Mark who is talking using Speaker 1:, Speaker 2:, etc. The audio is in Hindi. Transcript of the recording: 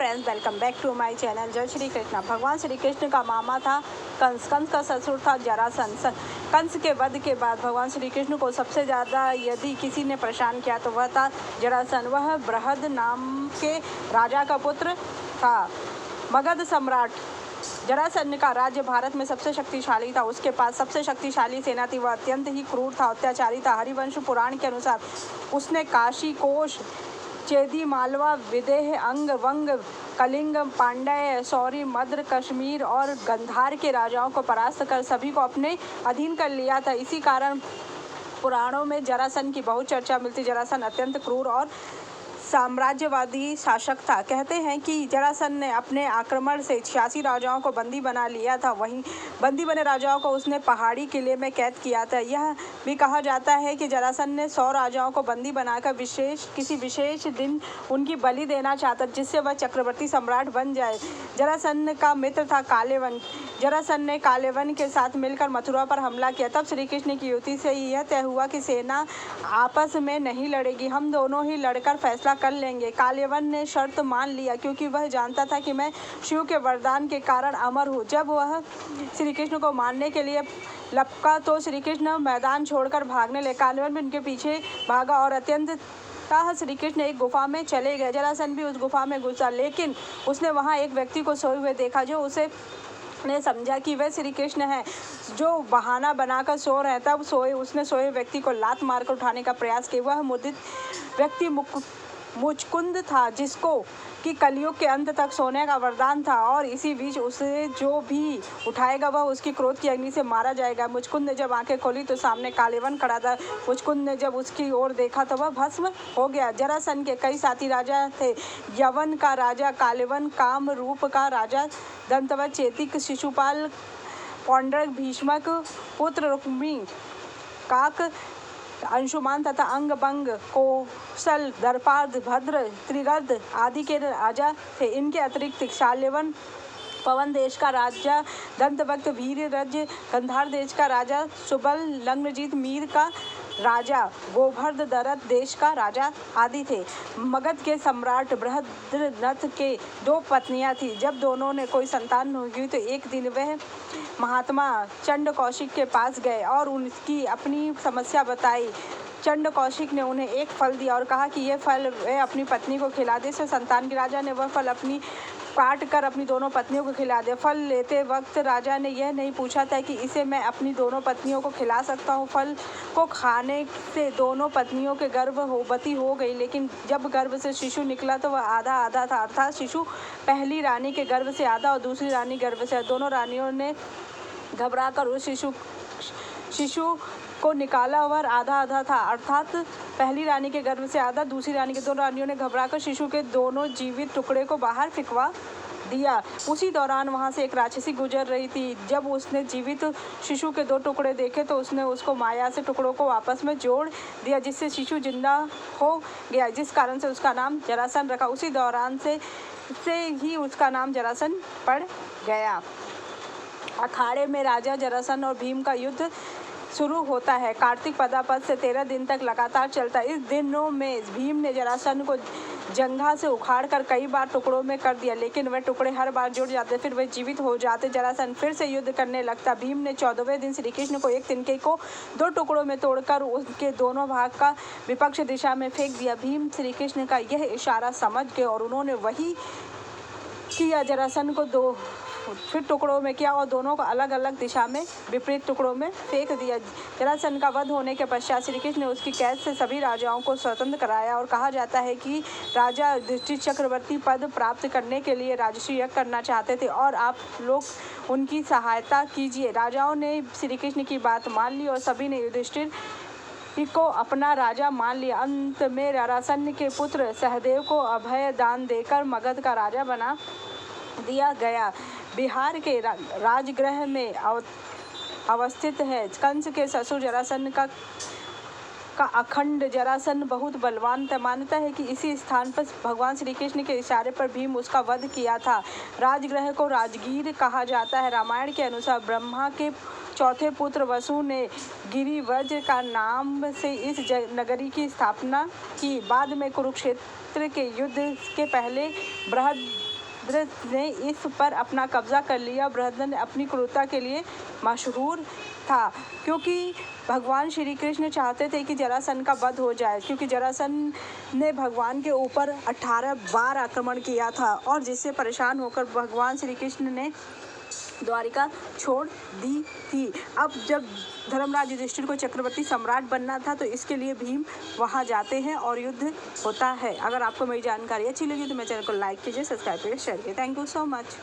Speaker 1: Friends, welcome back to my channel. जय श्री कृष्ण। भगवान श्री कृष्ण का मामा था कंस। कंस का ससुर था जरासंध। कंस के वध के बाद भगवान श्री कृष्ण को सबसे ज़्यादा यदि किसी ने परेशान किया तो वह था जरासंध। वह बृहद नाम के राजा का पुत्र था। मगध सम्राट जरासंध का राज्य भारत में सबसे शक्तिशाली था। उसके पास सबसे शक्तिशाली सेना थी। वह अत्यंत ही क्रूर था, अत्याचारी था। हरिवंश पुराण के अनुसार उसने काशी, कोश, चेदी, मालवा, विदेह, अंग, वंग, कलिंग, पांड्य, सौरी, मद्र, कश्मीर और गंधार के राजाओं को परास्त कर सभी को अपने अधीन कर लिया था। इसी कारण पुराणों में जरासंध की बहुत चर्चा मिलती। जरासंध अत्यंत क्रूर और साम्राज्यवादी शासक था। कहते हैं कि जरासंध ने अपने आक्रमण से 86 राजाओं को बंदी बना लिया था। वहीं बंदी बने राजाओं को उसने पहाड़ी किले में कैद किया था। यह भी कहा जाता है कि जरासंध ने 100 राजाओं को बंदी बनाकर किसी विशेष दिन उनकी बलि देना चाहता, जिससे वह चक्रवर्ती सम्राट बन जाए। जरासंध का मित्र था कालेवन। जरासंध ने कालेवन के साथ मिलकर मथुरा पर हमला किया। तब श्री कृष्ण की युति से यह तय हुआ कि सेना आपस में नहीं लड़ेगी, हम दोनों ही लड़कर फैसला कर लेंगे। कालेवन ने शर्त मान लिया, क्योंकि वह जानता था कि मैं शिव के वरदान के कारण अमर हूँ। जब वह श्री कृष्ण को मारने के लिए लपका तो श्री कृष्ण मैदान छोड़कर भागने लगे। कालेवन भी उनके पीछे भागा और अत्यंत श्री कृष्ण एक गुफा में चले गए। जरासंध भी उस गुफा में घुसा, लेकिन उसने वहां एक व्यक्ति को सोए हुए देखा, जो उसे ने समझा कि वह श्री कृष्ण है, जो बहाना बनाकर सो रहे हैं। तब उसने सोए व्यक्ति को लात मारकर उठाने का प्रयास किया। वह मुदित व्यक्ति मुचकुंद था, जिसको कि कलयुग के अंत तक सोने का वरदान था, और इसी बीच उसे जो भी उठाएगा वह उसकी क्रोध की अग्नि से मारा जाएगा। मुचकुंद ने जब आंखें खोली तो सामने कालेवन खड़ा था। मुचकुंद ने जब उसकी ओर देखा तो वह भस्म हो गया। जरासंध के कई साथी राजा थे। यवन का राजा कालेवन, काम रूप का राजा दंतवत, चेतिक, शिशुपाल, पौंड्रक, भीष्मक, पुत्र रुक्मी, काक, अंशुमान तथा अंग, बंग, कौशल, दर्पाद, भद्र, त्रिगर्द आदि के राजा थे। इनके अतिरिक्त शाल्यवन पवन देश का राजा दंतवक्त, वीररज गंधार देश का राजा सुबल, लग्नजीत मीर का राजा गोभर्द, दरत देश का राजा आदि थे। मगध के सम्राट बृहद्रथ के 2 पत्नियां थीं। जब दोनों ने कोई संतान नहीं हुई तो एक दिन वह महात्मा चंड कौशिक के पास गए और उनकी अपनी समस्या बताई। चंड कौशिक ने उन्हें एक फल दिया और कहा कि यह फल वह अपनी पत्नी को खिला दे। इससे संतान के राजा ने वह फल काट कर अपनी दोनों पत्नियों को खिला दिया। फल लेते वक्त राजा ने यह नहीं पूछा था कि इसे मैं अपनी दोनों पत्नियों को खिला सकता हूँ। फल को खाने से दोनों पत्नियों के गर्भवती हो गई, लेकिन जब गर्भ से शिशु निकला तो वह आधा आधा था, अर्थात शिशु पहली रानी के गर्भ से आधा और दूसरी रानी गर्भ से। दोनों रानियों ने घबराकर उस शिशु को निकाला। वह आधा आधा था, अर्थात पहली रानी के गर्भ से आधा, दूसरी रानी के। दोनों रानियों ने घबराकर शिशु के दोनों जीवित टुकड़े को बाहर फेंकवा दिया। उसी दौरान वहां से एक राक्षसी गुजर रही थी। जब उसने जीवित शिशु के 2 टुकड़े देखे तो उसने उसको माया से टुकड़ों को आपस में जोड़ दिया, जिससे शिशु जिंदा हो गया, जिस कारण से उसका नाम जरासंध रखा। उसी दौरान से ही उसका नाम जरासंध पड़ गया। अखाड़े में राजा जरासंध और भीम का युद्ध शुरू होता है। कार्तिक पदापद से 13 दिन तक लगातार चलता है। इस दिनों में भीम ने जरासंध को जंघा से उखाड़कर कई बार टुकड़ों में कर दिया, लेकिन वह टुकड़े हर बार जुड़ जाते, फिर वह जीवित हो जाते। जरासंध फिर से युद्ध करने लगता। भीम ने 14वें दिन श्री कृष्ण को एक तिनके को 2 टुकड़ों में तोड़कर उनके दोनों भाग का विपक्ष दिशा में फेंक दिया। भीम श्री कृष्ण का यह इशारा समझ गए और उन्होंने वही किया। जरासंध को फिर टुकड़ों में किया और दोनों को अलग अलग दिशा में विपरीत टुकड़ों में फेंक दिया। जरासंध का वध होने के पश्चात श्री कृष्ण ने उसकी कैद से सभी राजाओं को स्वतंत्र कराया और कहा जाता है कि राजा युधिष्ठिर चक्रवर्ती पद प्राप्त करने के लिए राजसूय यज्ञ करना चाहते थे और आप लोग उनकी सहायता कीजिए। राजाओं ने श्री कृष्ण की बात मान ली और सभी ने युधिष्ठिर को अपना राजा मान लिया। अंत में जरासंध के पुत्र सहदेव को अभय दान देकर मगध का राजा बना दिया गया। बिहार के राजगृह में अवस्थित है। कंस के ससुर जरासंध का अखंड जरासंध बहुत बलवान था। मान्यता है कि इसी स्थान पर भगवान श्री कृष्ण के इशारे पर भीम उसका वध किया था। राजगृह को राजगीर कहा जाता है। रामायण के अनुसार ब्रह्मा के 4थे पुत्र वसु ने गिरिव्रज का नाम से इस नगरी की स्थापना की। बाद में कुरुक्षेत्र के युद्ध के पहले बृहद ने इस पर अपना कब्जा कर लिया। बृहद अपनी क्रूरता के लिए मशहूर था, क्योंकि भगवान श्री कृष्ण चाहते थे कि जरासंध का वध हो जाए, क्योंकि जरासंध ने भगवान के ऊपर 18 बार आक्रमण किया था और जिससे परेशान होकर भगवान श्री कृष्ण ने द्वारिका छोड़ दी थी। अब जब धर्मराज युधिष्ठिर को चक्रवर्ती सम्राट बनना था तो इसके लिए भीम वहां जाते हैं और युद्ध होता है। अगर आपको मेरी जानकारी अच्छी लगी तो मेरे चैनल को लाइक कीजिए, सब्सक्राइब कीजिए, शेयर कीजिए। Thank you so much.